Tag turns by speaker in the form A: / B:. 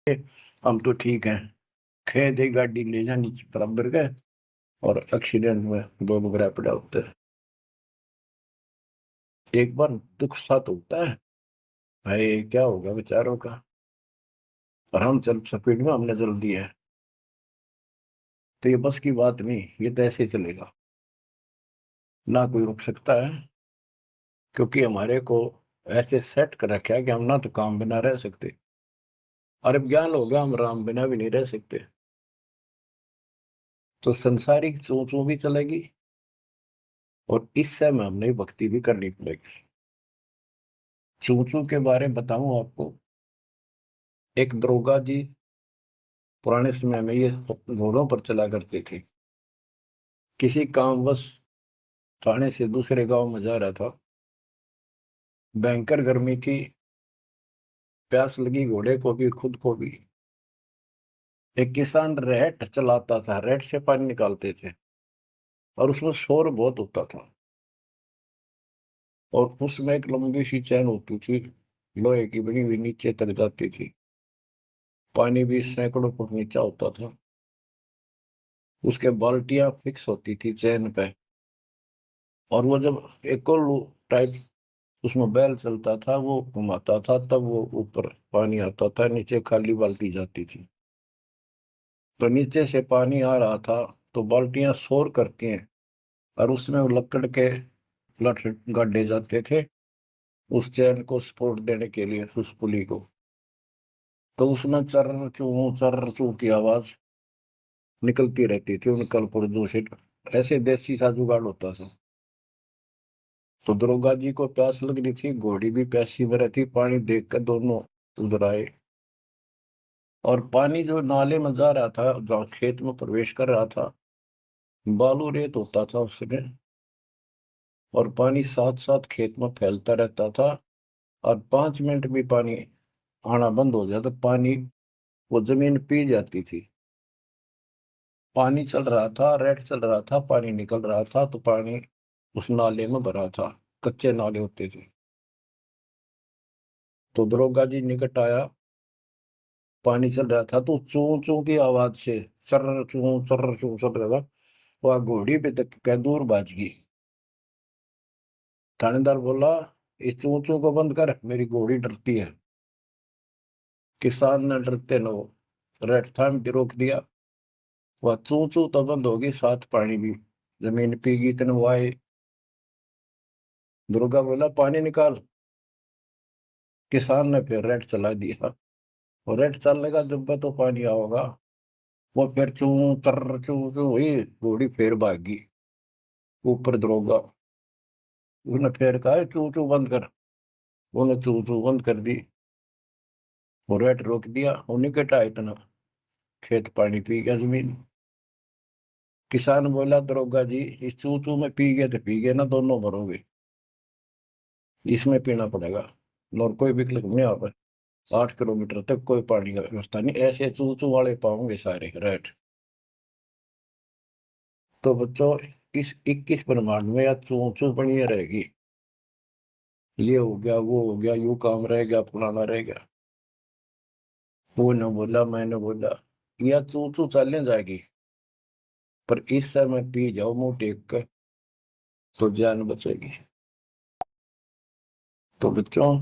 A: हम तो ठीक हैं। खे दे गाड़ी ले जानी बराबर के, और एक्सीडेंट में दो बगैर पड़ा होता है। एक बार दुख साथ होता है, भाई क्या होगा बेचारों का। और हम चल स्पीड में हमने चल दिया है, तो ये बस की बात नहीं, ये तो ऐसे ही चलेगा, ना कोई रुक सकता है। क्योंकि हमारे को ऐसे सेट कर रखा है कि हम ना तो काम बिना रह सकते, और अब ज्ञान हो गया हम राम बिना भी नहीं रह सकते। तो संसारिक सोचों भी चलेगी, और इस समय हमने भक्ति भी करनी पड़ेगी। चूचू के बारे में बताऊं आपको, एक दरोगा जी पुराने समय में ये घोड़ों पर चला करते थे। किसी कामवश थाने से दूसरे गांव में जा रहा था। भयंकर गर्मी थी, प्यास लगी घोड़े को भी खुद को भी। एक किसान रेहट चलाता था, रेहट से पानी निकालते थे, और उसमें शोर बहुत होता था। और उसमें एक लंबी सी चैन होती थी, लोहे की बनी हुई, नीचे तक जाती थी। पानी भी सैकड़ों फुट नीचा होता था। उसके बाल्टियां फिक्स होती थी चैन पे, और वो जब एक और टाइप उसमें बैल चलता था, वो घुमाता था, तब वो ऊपर पानी आता था, नीचे खाली बाल्टी जाती थी। तो नीचे से पानी आ रहा था, तो बाल्टियां शोर करती हैं, और उसमें वो लकड़ के लठ गाड़े जाते थे उस चैन को सपोर्ट देने के लिए, उस पुली को। तो उसमें चर चू की आवाज निकलती रहती थी, उन कल पुर्जों से। ऐसे देसी सा जुगाड़ होता था। तो दरोगा जी को प्यास लग रही थी, घोड़ी भी प्यासी में रहती, पानी देख कर दोनों उधर आए। और पानी जो नाले में जा रहा था, जहाँ खेत में प्रवेश कर रहा था, बालू रेत होता था उसमें, और पानी साथ साथ खेत में फैलता रहता था। और 5 मिनट भी पानी आना बंद हो जाए तो पानी, वो जमीन पी जाती थी। पानी चल रहा था, रेट चल रहा था, पानी निकल रहा था, तो पानी उस नाले में भरा था। कच्चे नाले होते थे। तो दरोगा जी निकट आया, पानी चल रहा था, तो चू चू की आवाज से चर चू चल रहा था। वह घोड़ी पे तक के दूर भाज गई। थानेदार बोला, इस चू चू को बंद कर, मेरी घोड़ी डरती है। किसान ने डरते न हो रेट थाम के रोक दिया। वह चू चू तो बंद होगी, साथ पानी भी जमीन पीगी, इतने वो आए। दुर्गा बोला, पानी निकाल। किसान ने फिर रेट चला दिया, और रेट चलने का जब तो पानी आओगा, वो फिर चू चू हुई, घोड़ी फिर भागी ऊपर। दरोगा उसने फिर कहा, चू चू बंद कर। उन्हें चू चू बंद कर दी, और रेट रोक दिया। उन्हीं के टाइट इतना खेत पानी पी गया, जमीन। किसान बोला, दरोगा जी इस चू चू में पी गए तो पी गए ना, दोनों मरोगे, इसमें पीना पड़ेगा। और कोई विकल्प नहीं आ पाए। 8 किलोमीटर तक कोई पानी का व्यवस्था नहीं, ऐसे चू चू वाले पाओगे सारे रेट। तो बच्चों, इस 21 ब्रह्मांड में या चू चू बनी रहेगी। ये हो गया, वो हो गया, यू काम रह गया, फलाना रह गया, वो न बोला, मैंने बोला, या चू चू चलने जाएगी। पर इस समय पी जाओ मुंह टेक कर, तो जान बचेगी। तो बच्चों,